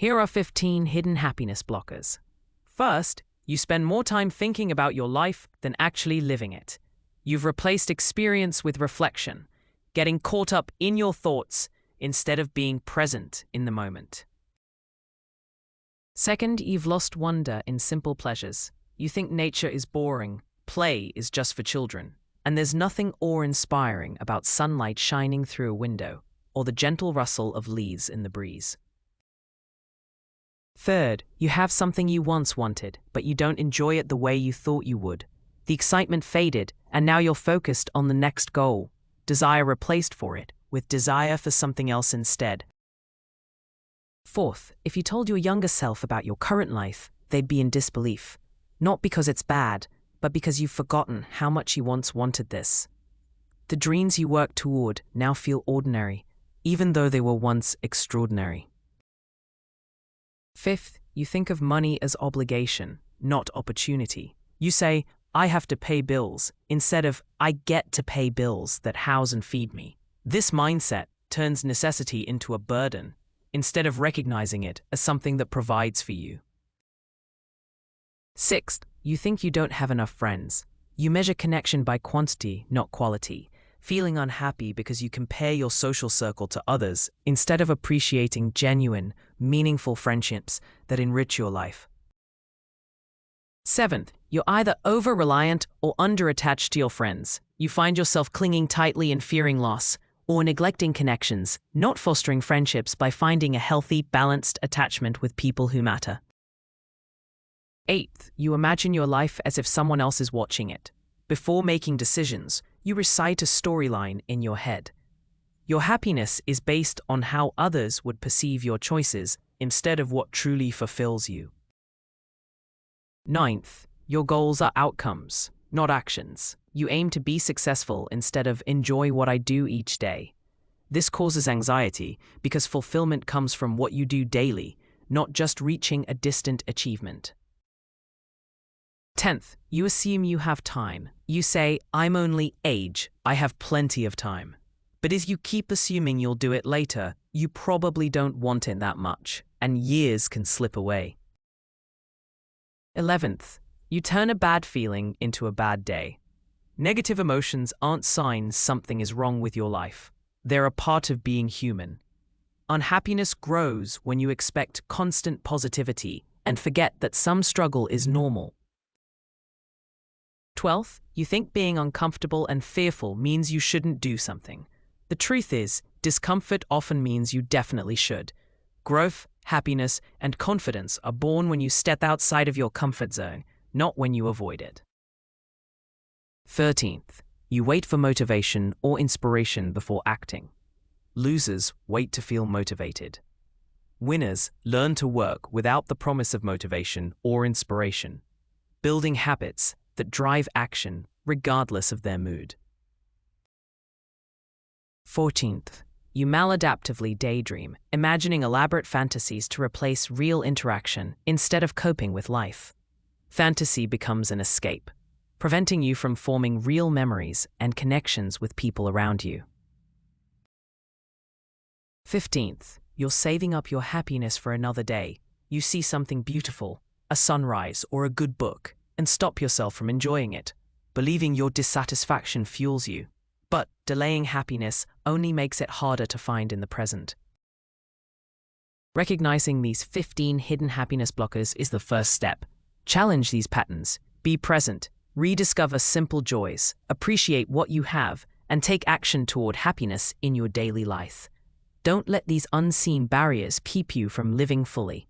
Here are 15 hidden happiness blockers. First, you spend more time thinking about your life than actually living it. You've replaced experience with reflection, getting caught up in your thoughts instead of being present in the moment. Second, you've lost wonder in simple pleasures. You think nature is boring, play is just for children, and there's nothing awe-inspiring about sunlight shining through a window or the gentle rustle of leaves in the breeze. Third, you have something you once wanted, but you don't enjoy it the way you thought you would. The excitement faded, and now you're focused on the next goal. Desire replaced for it, with desire for something else instead. Fourth, if you told your younger self about your current life, they'd be in disbelief. Not because it's bad, but because you've forgotten how much you once wanted this. The dreams you worked toward now feel ordinary, even though they were once extraordinary. Fifth, you think of money as obligation, not opportunity. You say, I have to pay bills, instead of, I get to pay bills that house and feed me. This mindset turns necessity into a burden, instead of recognizing it as something that provides for you. Sixth, you think you don't have enough friends. You measure connection by quantity, not quality, feeling unhappy because you compare your social circle to others instead of appreciating genuine, meaningful friendships that enrich your life. Seventh, you're either over-reliant or under-attached to your friends. You find yourself clinging tightly and fearing loss, or neglecting connections, not fostering friendships by finding a healthy, balanced attachment with people who matter. Eighth, you imagine your life as if someone else is watching it. Before making decisions, you recite a storyline in your head. Your happiness is based on how others would perceive your choices instead of what truly fulfills you. Ninth, your goals are outcomes, not actions. You aim to be successful instead of enjoy what I do each day. This causes anxiety because fulfillment comes from what you do daily, not just reaching a distant achievement. 10th, you assume you have time. You say, I'm only age, I have plenty of time. But if you keep assuming you'll do it later, you probably don't want it that much, and years can slip away. 11th, you turn a bad feeling into a bad day. Negative emotions aren't signs something is wrong with your life. They're a part of being human. Unhappiness grows when you expect constant positivity and forget that some struggle is normal. 12th, you think being uncomfortable and fearful means you shouldn't do something. The truth is, discomfort often means you definitely should. Growth, happiness, and confidence are born when you step outside of your comfort zone, not when you avoid it. 13th, you wait for motivation or inspiration before acting. Losers wait to feel motivated. Winners learn to work without the promise of motivation or inspiration, building habits that drive action regardless of their mood. 14th, you maladaptively daydream, imagining elaborate fantasies to replace real interaction instead of coping with life. Fantasy becomes an escape, preventing you from forming real memories and connections with people around you. 15th, you're saving up your happiness for another day. You see something beautiful, a sunrise or a good book, and stop yourself from enjoying it, believing your dissatisfaction fuels you. But delaying happiness only makes it harder to find in the present. Recognizing these 15 hidden happiness blockers is the first step. Challenge these patterns, be present, rediscover simple joys, appreciate what you have, and take action toward happiness in your daily life. Don't let these unseen barriers keep you from living fully.